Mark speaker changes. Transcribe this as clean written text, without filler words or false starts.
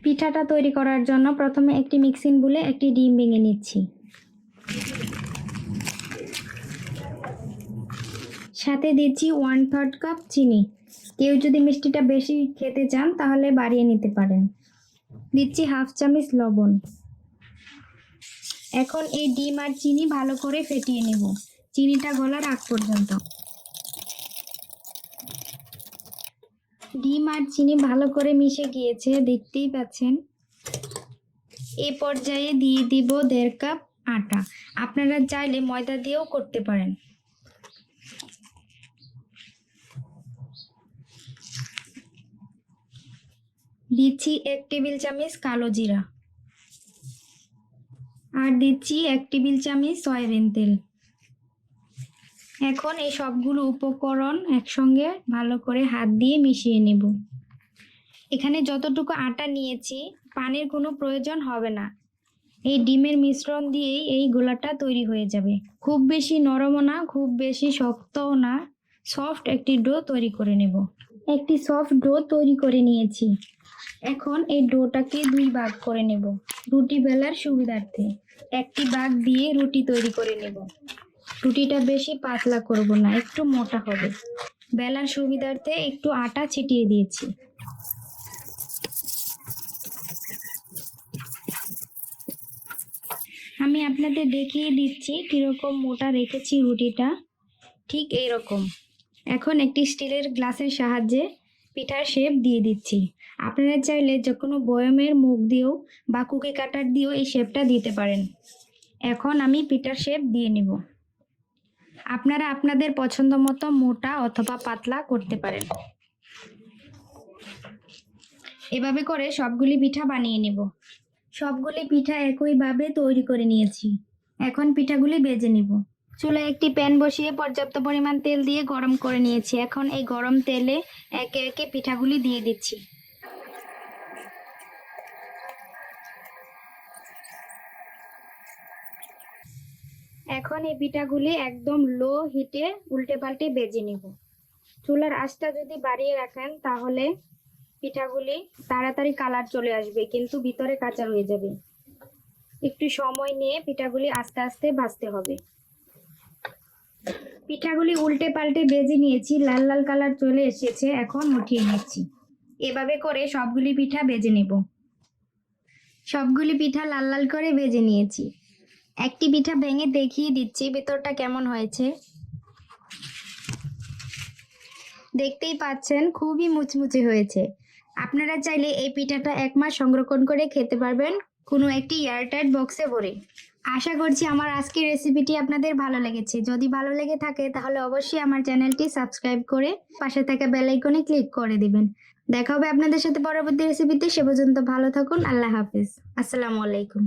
Speaker 1: পিঠাটা তৈরি করার জন্য প্রথমে একটি মিক্সিং বলে একটি ডিম ভেঙে নিচ্ছি। সাথে দিচ্ছি 1/3 কাপ চিনি। কেউ যদি মিষ্টিটা বেশি খেতে চান তাহলে বাড়িয়ে নিতে পারেন। দিচ্ছি 1/2 চামচ লবণ। এখন এই ডিম আর চিনি ভালো করে ফেটিয়ে নেব, চিনিটা গলার আগ পর্যন্ত। ডিম আর চিনি ভালো করে মিশে গিয়েছে, দেখতেই পাচ্ছেন। এই পর্যায়ে দিয়ে দিব 1.5 কাপ আটা। আপনারা চাইলে ময়দা দিয়েও করতে পারেন। দিচ্ছি 1 টেবিল চামচ কালো জিরা আর দিচ্ছি 1 টেবিল চামচ সয়াবিন তেল। এখন এই সবগুলো উপকরণ একসঙ্গে ভালো করে হাত দিয়ে মিশিয়ে নেব। এখানে যতটুকু আটা নিয়েছি পানির কোনো প্রয়োজন হবে না। এই ডিমের মিশ্রণ দিয়েই এই গোলাটা তৈরি হয়ে যাবে। খুব বেশি নরমও না, খুব বেশি শক্তও না, সফট একটি ডো তৈরি করে নেব। একটি সফট ডো তৈরি করে নিয়েছি। এখন এই ডোটাকে 2 ভাগ করে নেব রুটি বেলার সুবিধার্থে। একটি ভাগ দিয়ে রুটি তৈরি করে নেব। রুটিটা বেশি পাতলা করব না, একটু মোটা হবে। বেলার সুবিধার্থে একটু আটা ছিটিয়ে দিয়েছি। আমি আপনাদের দেখিয়ে দিচ্ছি কিরকম মোটা রেখেছি রুটিটা, ঠিক এইরকম। এখন একটি স্টিলের গ্লাসের সাহায্যে পিঠার শেপ দিয়ে দিচ্ছি। আপনারা চাইলে যে কোনো বয়মের মুখ দিয়েও বা কুকি কাটার দিয়েও এই শেপটা দিতে পারেন। এখন আমি পিঠার শেপ দিয়ে নিব। আপনারা আপনাদের পছন্দ মতো মোটা অথবা পাতলা করতে পারেন। এভাবে করে সবগুলি পিঠা বানিয়ে নিব। সবগুলি পিঠা একইভাবে তৈরি করে নিয়েছি। এখন পিঠাগুলি ভেজে নিব। চুলায় একটি প্যান বসিয়ে পর্যাপ্ত পরিমাণ তেল দিয়ে গরম করে নিয়েছি। এখন এই গরম তেলে একে একে পিঠাগুলি দিয়ে দিচ্ছি। এখন এই পিঠাগুলি একদম লো হিটে উল্টে পাল্টে ভেজে নিব। চুলার আঁচটা যদি বাড়িয়ে রাখেন তাহলে পিঠাগুলি তাড়াতাড়ি কালার চলে আসবে, কিন্তু ভিতরে কাঁচা হয়ে যাবে। একটু সময় নিয়ে পিঠাগুলি আস্তে আস্তে ভাজতে হবে। পিঠাগুলি উল্টে পাল্টে ভেজে নিয়েছি, লাল লাল কালার চলে এসেছে। এখন উঠিয়ে নিচ্ছি। এভাবে করে সবগুলি পিঠা ভেজে নেব। সবগুলি পিঠা লাল লাল করে ভেজে নিয়েছি। একটি পিঠা ভেঙে দেখিয়ে দিচ্ছি ভেতরটা কেমন হয়েছে। দেখতেই পাচ্ছেন খুবই মুচমুচে হয়েছে। আপনারা চাইলে এই পিঠাটা 1 মাস সংরক্ষণ করে খেতে পারবেন কোনো একটি এয়ারটাইট বক্সে ভরে। আশা করছি আমার আজকের রেসিপিটি আপনাদের ভালো লেগেছে। যদি ভালো লেগে থাকে তাহলে অবশ্যই আমার চ্যানেলটি সাবস্ক্রাইব করে পাশে থাকা বেল আইকনে ক্লিক করে দিবেন। দেখা হবে আপনাদের সাথে পরবর্তী রেসিপিতে। সে পর্যন্ত ভালো থাকুন। আল্লাহ হাফেজ। আসসালামু আলাইকুম।